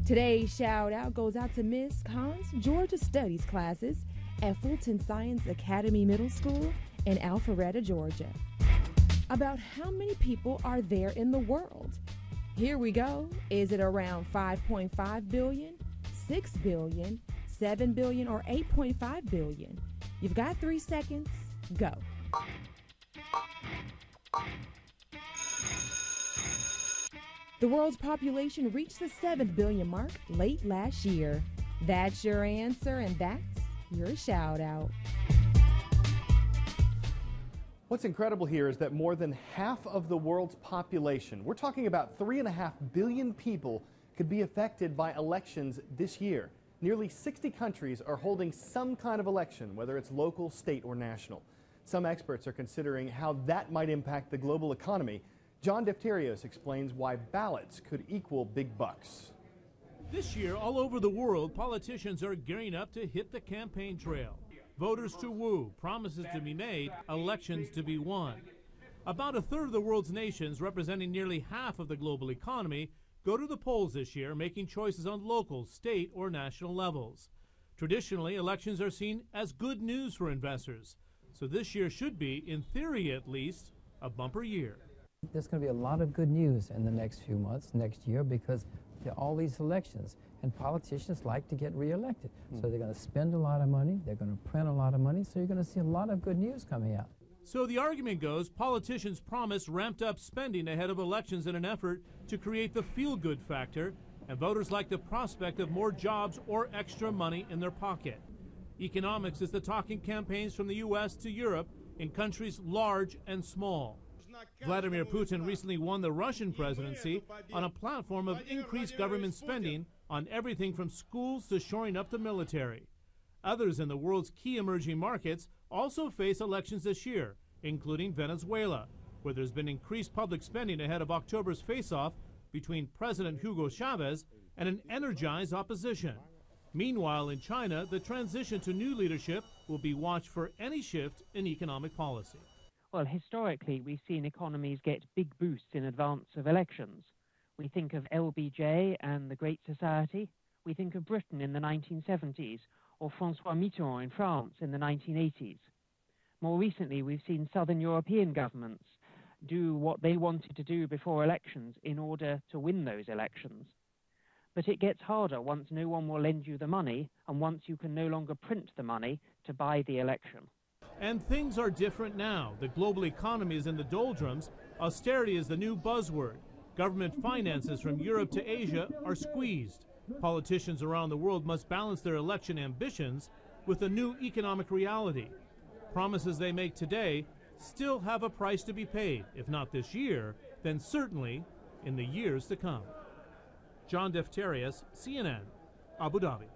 Today's shout out goes out to Miss Khan's Georgia Studies classes at Fulton Science Academy Middle School in Alpharetta, Georgia. About how many people are there in the world? Here we go. Is it around 5.5 billion, 6 billion, 7 billion, or 8.5 billion? You've got 3 seconds. Go. The world's population reached the 7 billion mark late last year. That's your answer, and that's your shout out. What's incredible here is that more than half of the world's population, we're talking about 3.5 billion people, could be affected by elections this year. Nearly 60 countries are holding some kind of election, whether it's local, state, or national. Some experts are considering how that might impact the global economy. John Defterios explains why ballots could equal big bucks. This year, all over the world, politicians are gearing up to hit the campaign trail. Voters to woo, promises to be made, elections to be won. About a third of the world's nations, representing nearly half of the global economy, go to the polls this year, making choices on local, state, or national levels. Traditionally, elections are seen as good news for investors. So this year should be, in theory at least, a bumper year. There's going to be a lot of good news in the next few months, next year, because there are all these elections, and politicians like to get reelected. So they're going to spend a lot of money, they're going to print a lot of money, so you're going to see a lot of good news coming out. So the argument goes, politicians promise ramped up spending ahead of elections in an effort to create the feel-good factor, and voters like the prospect of more jobs or extra money in their pocket. Economics is the talk in campaigns from the U.S. to Europe in countries large and small. Vladimir Putin recently won the Russian presidency on a platform of increased government spending on everything from schools to shoring up the military. Others in the world's key emerging markets also face elections this year, including Venezuela, where there's been increased public spending ahead of October's face-off between President Hugo Chavez and an energized opposition. Meanwhile, in China, the transition to new leadership will be watched for any shift in economic policy. Well, historically, we've seen economies get big boosts in advance of elections. We think of LBJ and the Great Society. We think of Britain in the 1970s, or François Mitterrand in France in the 1980s. More recently, we've seen Southern European governments do what they wanted to do before elections in order to win those elections. But it gets harder once no one will lend you the money and once you can no longer print the money to buy the election. And things are different now. The global economy is in the doldrums. Austerity is the new buzzword. Government finances from Europe to Asia are squeezed. Politicians around the world must balance their election ambitions with a new economic reality. Promises they make today still have a price to be paid, if not this year, then certainly in the years to come. John Defterios, CNN, Abu Dhabi.